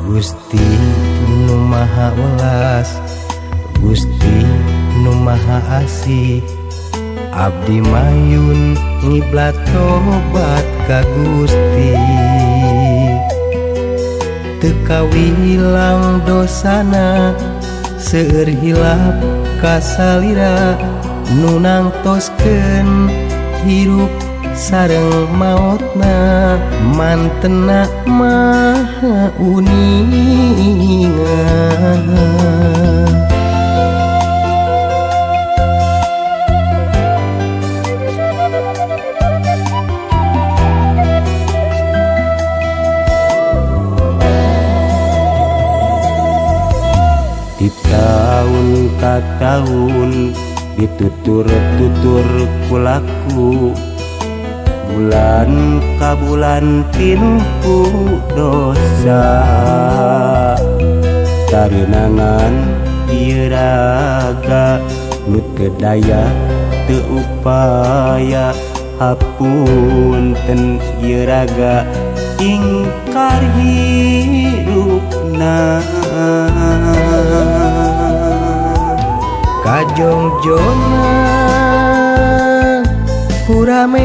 Gusti Nu Maha Welas, Gusti Nu Maha Asih, abdi mayun ngiblat tobat ka Gusti. Teu kawilang dosana, seueur hilap kasalira, nu nangtoskeun hirup sareng maotna, mantena maha uningan. Di tahun ka tahun ditutur-tutur kulaku, bulan ka bulan pinuh ku dosa. Tareunangan ieu raga nu teu daya teu upaya, hapunten ieu raga ingkar hidupna. Kajongjona kurame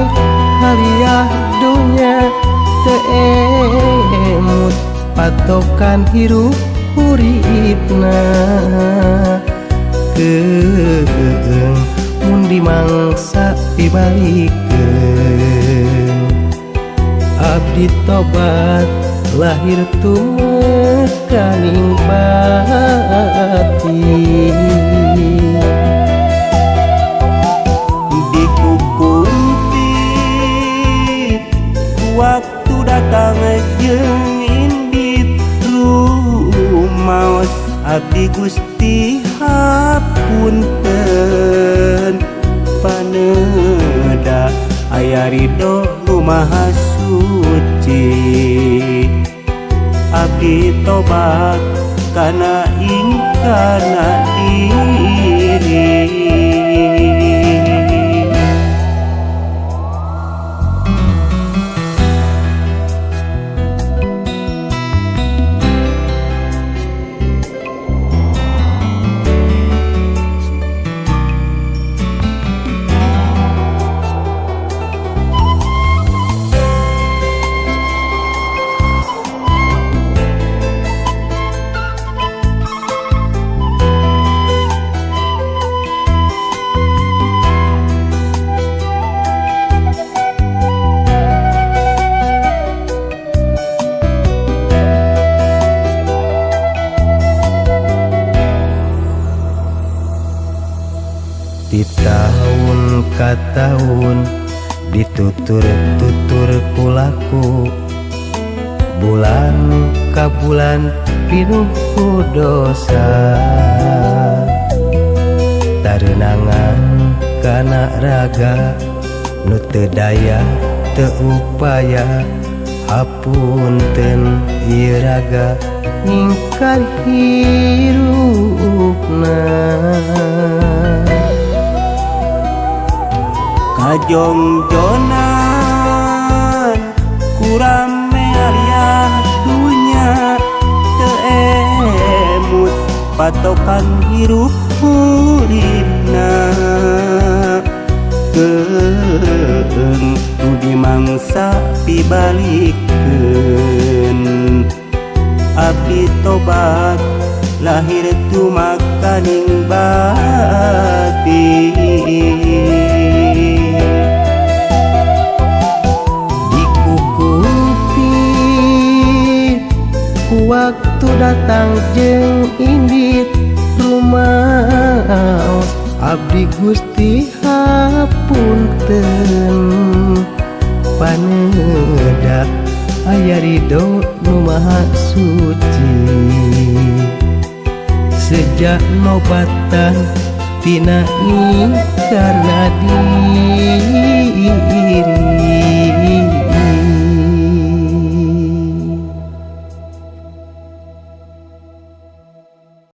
haliah dunya, teu emut patokan hirup uripna. Keung mun dimangsa dibalikeun, abdi tobat lahir tumekaning pati. Dikukuntit waktu datang jeung indit, rumaos abdi Gusti hapunten. Paneuda aya ridho Nu Maha Suci, abdi tobat kana ingkarna diri. Di tahun ka tahun ditutur-tutur kulaku, bulan ka bulan pinuh ku dosa. Tareunangan kana raga nu teu daya teu upaya, hapunten ieu raga ingkar hirupna. Kajongjonan kurame haliah dunya, teu emut patokan hirup uripna. Keung nu dimangsa dibalikeun, abdi tobat lahir tumakaning bati. Waktu datang jeung indit, rumaos abdi Gusti hapunten. Paneuda aya ridho Nu Maha Suci, sejak nobatan tina ingkarna diri.